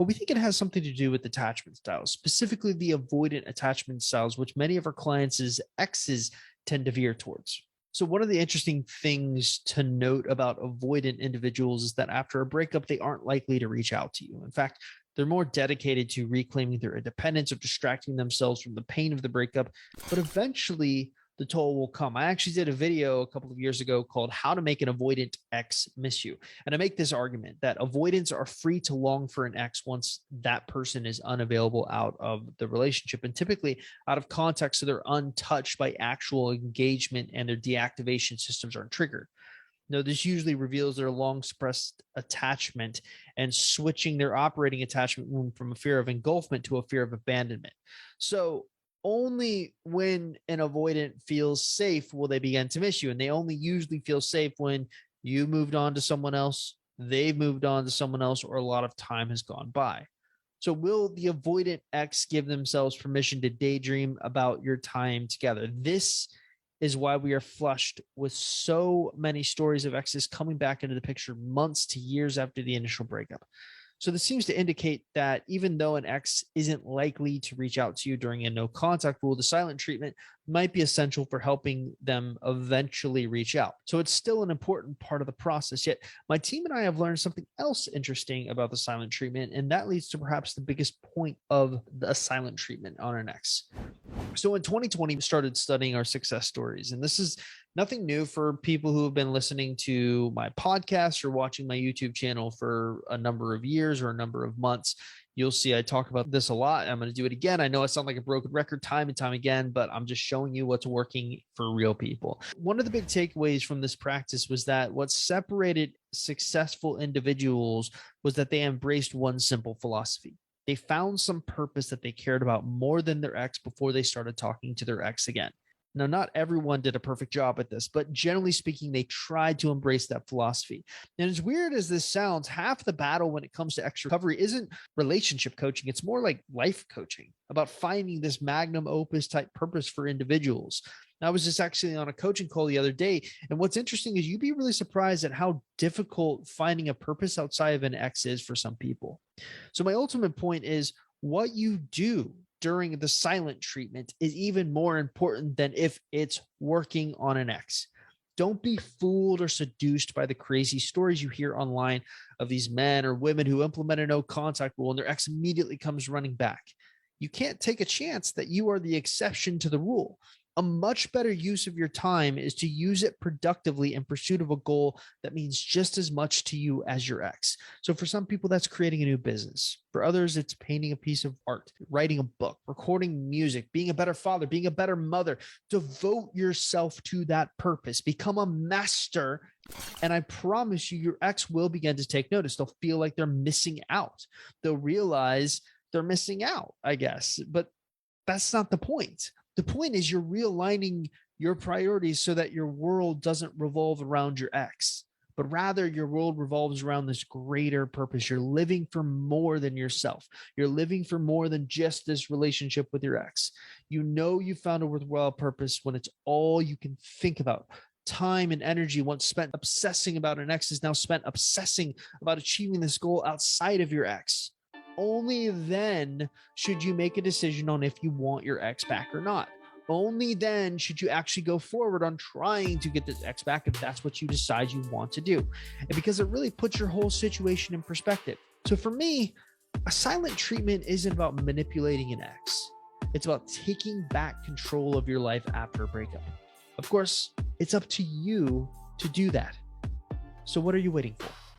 Well, we think it has something to do with attachment styles, specifically the avoidant attachment styles, which many of our clients' exes tend to veer towards. So, one of the interesting things to note about avoidant individuals is that after a breakup, they aren't likely to reach out to you. In fact, they're more dedicated to reclaiming their independence or distracting themselves from the pain of the breakup. But eventually, the toll will come. I actually did a video a couple of years ago called How to Make an Avoidant Ex Miss You. And I make this argument that avoidants are free to long for an ex once that person is unavailable out of the relationship and typically out of context, so they're untouched by actual engagement and their deactivation systems aren't triggered. No, this usually reveals their long suppressed attachment and switching their operating attachment wound from a fear of engulfment to a fear of abandonment. So only when an avoidant feels safe will they begin to miss you. And they only usually feel safe when you moved on to someone else, they've moved on to someone else, or a lot of time has gone by. So will the avoidant ex give themselves permission to daydream about your time together? This is why we are flushed with so many stories of exes coming back into the picture months to years after the initial breakup. So this seems to indicate that even though an ex isn't likely to reach out to you during a no contact rule, the silent treatment might be essential for helping them eventually reach out. So it's still an important part of the process. Yet my team and I have learned something else interesting about the silent treatment, and that leads to perhaps the biggest point of the silent treatment on an ex. So in 2020, we started studying our success stories, and this is nothing new for people who have been listening to my podcast or watching my YouTube channel for a number of years or a number of months. You'll see I talk about this a lot. I'm going to do it again. I know I sound like a broken record time and time again, but I'm just showing you what's working for real people. One of the big takeaways from this practice was that what separated successful individuals was that they embraced one simple philosophy. They found some purpose that they cared about more than their ex before they started talking to their ex again. Now, not everyone did a perfect job at this, but generally speaking, they tried to embrace that philosophy. And as weird as this sounds, half the battle when it comes to ex recovery isn't relationship coaching. It's more like life coaching, about finding this magnum opus type purpose for individuals. I was just actually on a coaching call the other day. And what's interesting is you'd be really surprised at how difficult finding a purpose outside of an ex is for some people. So my ultimate point is what you do during the silent treatment is even more important than if it's working on an ex. Don't be fooled or seduced by the crazy stories you hear online of these men or women who implement a no contact rule and their ex immediately comes running back. You can't take a chance that you are the exception to the rule. A much better use of your time is to use it productively in pursuit of a goal that means just as much to you as your ex. So for some people, that's creating a new business. For others, it's painting a piece of art, writing a book, recording music, being a better father, being a better mother. Devote yourself to that purpose. Become a master. And I promise you, your ex will begin to take notice. They'll feel like they're missing out. They'll realize they're missing out, I guess. But that's not the point. The point is you're realigning your priorities so that your world doesn't revolve around your ex, but rather your world revolves around this greater purpose. You're living for more than yourself. You're living for more than just this relationship with your ex. You know you found a worthwhile purpose when it's all you can think about. Time and energy once spent obsessing about an ex is now spent obsessing about achieving this goal outside of your ex. Only then should you make a decision on if you want your ex back or not. Only then should you actually go forward on trying to get this ex back if that's what you decide you want to do. And because it really puts your whole situation in perspective. So for me, a silent treatment isn't about manipulating an ex. It's about taking back control of your life after a breakup. Of course, it's up to you to do that. So what are you waiting for?